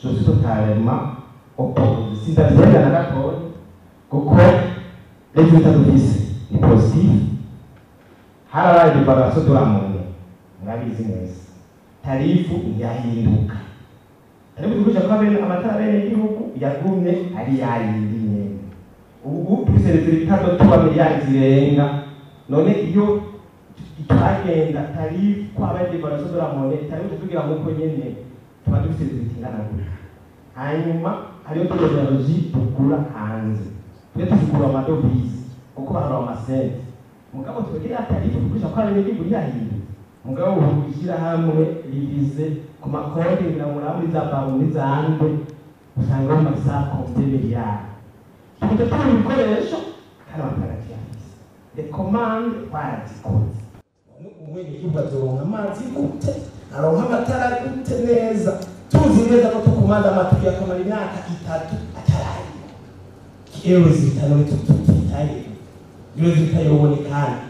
je suis totalement opposé. Sindavyenda na gatoya kuko résultat dufise ni positif. Harabaye devaluation de la monnaie, murabizi neza. Tarifu yahinduka. Ariko tuvuga ko amatara bene igihugu yagumye ari yayindi nyene. Ubu dufise resultat de 3 miliyari zirenga. None iyo itagenda tarifu kwabaye devaluation de la monnaie, tarifu tugira muko nyene tuba dufise resultat ngana. Hanyuma hariyo technology tugura hanze. Twe tugura amadovize kuko bahora amasente. Mugabo twegera tarifu tugurisha kwa bene igihugu yahinduka. Mugabo ubushyira hamwe ribize ku makonti ngira muri za banki zande usanga mu masakonte miliyari. Tutatu ibikoresho kandi abakarati yafise. De commande barazikoze. Umwe yibazoronka amazi gute, aronka amatara gute neza. Tuzi neza ko tukumanda amatuye akamara imyaka 3 atarayi. Kiyo zitano bitutaye. Iyo zitayobonekana